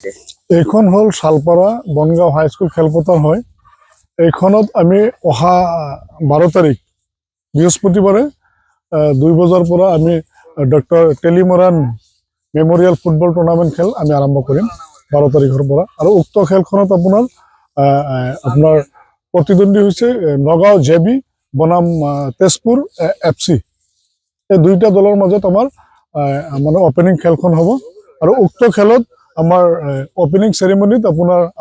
এইখন হল শালপাৰা বনগাঁও হাইস্কুল খেলপথাৰ হয়। এইখনত আমি অহা 12 তাৰিখ বৃহস্পতিবাৰে 2 বজাৰ পৰা আমি ডক্টৰ টেলিমৰাণ মেমৰিয়েল ফুটবল টুৰ্ণামেণ্ট খেল আমি আৰম্ভ কৰিম 12 তাৰিখৰ পৰা। আৰু উক্ত খেলখনত আপোনাৰ প্ৰতিদ্বন্দ্বী হৈছে নগাঁও JB বনাম তেজপুৰ FC। এই দুইটা দলৰ মাজত আমাৰ মানে অপেনিং খেলখন হ'ব। আৰু উক্ত খেলত আমাৰ ওপেনিং সেৰেমনিত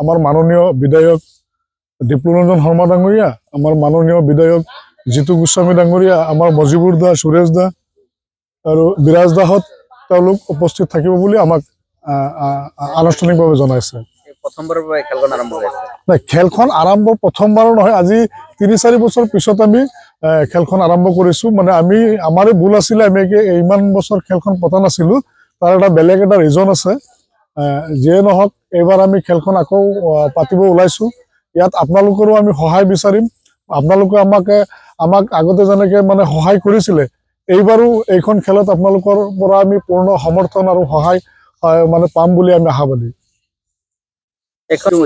আমাৰ মাননীয় বিধায়ক ডিপ্লুৰঞ্জন শৰ্মা ডাঙৰীয়া, আমাৰ মাননীয় বিধায়ক জিতু গোস্বামী ডাঙৰীয়া, আমাৰ মজিবুৰ দা, সুৰেশ দা আৰু বিৰাজ দাহঁত তেওঁলোক উপস্থিত থাকিব বুলি আমাক আনুষ্ঠানিকভাৱে জনাইছে। প্ৰথমবাৰৰ পৰা খেলখন আৰম্ভ হৈছে। নাই, খেলখন আৰম্ভ প্ৰথমবাৰো নহয়, আজি 3-4 বছৰ পিছত আমি খেলখন আৰম্ভ কৰিছোঁ। মানে আমাৰে ভুল আছিলে, আমি ইমান বছৰ খেলখন পতা নাছিলোঁ। তাৰ এটা বেলেগ এটা ৰিজন আছে। যিয়ে নহওক, এইবাৰ আমি খেলখন আকৌ পাতিব ওলাইছোঁ। ইয়াত আপোনালোকৰো আমি সহায় বিচাৰিম। আপোনালোকে আমাক আগতে যেনেকৈ মানে সহায় কৰিছিলে, এইবাৰো এইখন খেলত আপোনালোকৰ পৰা আমি পূৰ্ণ সমৰ্থন আৰু সহায় মানে পাম বুলি আমি আশাবাদী।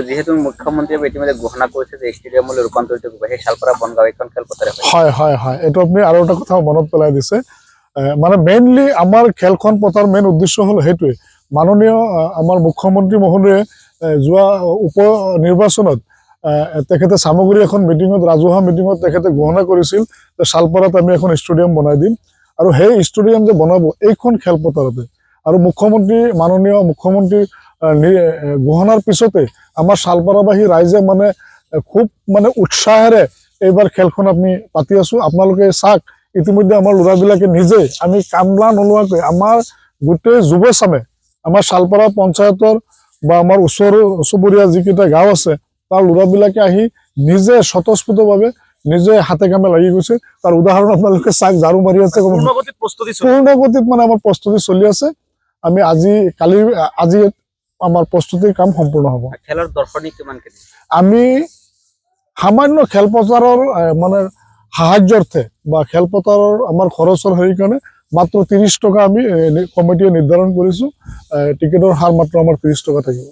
যিহেতু মুখ্যমন্ত্ৰীয়ে ইতিমধ্যে ঘোষণা কৰিছে যে ষ্টেডিয়ামলৈ ৰূপান্তৰিত কৰিব, সেই শালপাৰা বনগাঁও এইখন খেলপথাৰ। হয়, এইটো আপুনি আৰু এটা কথা মনত পেলাই দিছে। মানে মেইনলি আমাৰ খেলখন পতাৰ মেইন উদ্দেশ্য হ'ল সেইটোৱে। মাননীয় আমাৰ মুখ্যমন্ত্ৰী মহোদয়ে যোৱা উপ নিৰ্বাচনত তেখেতে সামগ্ৰী এখন মিটিঙত, ৰাজহুৱা মিটিঙত তেখেতে ঘোষণা কৰিছিল যে শালপাৰাত আমি এখন ষ্টেডিয়াম বনাই দিম। আৰু সেই ষ্টেডিয়াম যে বনাব এইখন খেলপথাৰতে। আৰু মাননীয় মুখ্যমন্ত্ৰী ঘোষণাৰ পিছতে আমাৰ শালপাৰাবাসী ৰাইজে মানে খুব মানে উৎসাহেৰে এইবাৰ খেলখন আমি পাতি আছোঁ। আপোনালোকে চাওক, ইতিমধ্যে আমাৰ ল'ৰাবিলাকে নিজে, আমি কামলা নোলোৱাকৈ আমাৰ গোটেই যুৱচামে আমাৰ শালপাৰা পঞ্চায়তৰ বা আমাৰ ওচৰ চুবুৰীয়া যিকেইটা গাঁও আছে তাৰ ল'ৰাবিলাকে আহি নিজে স্বতঃস্ফূৰ্তভাৱে নিজে হাতে কামে লাগি গৈছে। তাৰ উদাহৰণ আপোনালোকে চাওক, ঝাৰু মাৰি আছে। পূৰ্ণগতিত মানে আমাৰ প্ৰস্তুতি চলি আছে। আমি আজি আমাৰ প্ৰস্তুতিৰ কাম সম্পূৰ্ণ হ'ব। খেলৰ দৰ্শনী কিমান? আমি সামান্য খেলপথাৰৰ মানে সাহায্যাৰ্থে বা খেলপথাৰৰ আমাৰ খৰচৰ হেৰি কাৰণে মাত্ৰ 30 টকা আমি কমিটিয়ে নিৰ্ধাৰণ কৰিছোঁ। টিকেটৰ হাৰ মাত্ৰ আমাৰ 30 টকা থাকিব।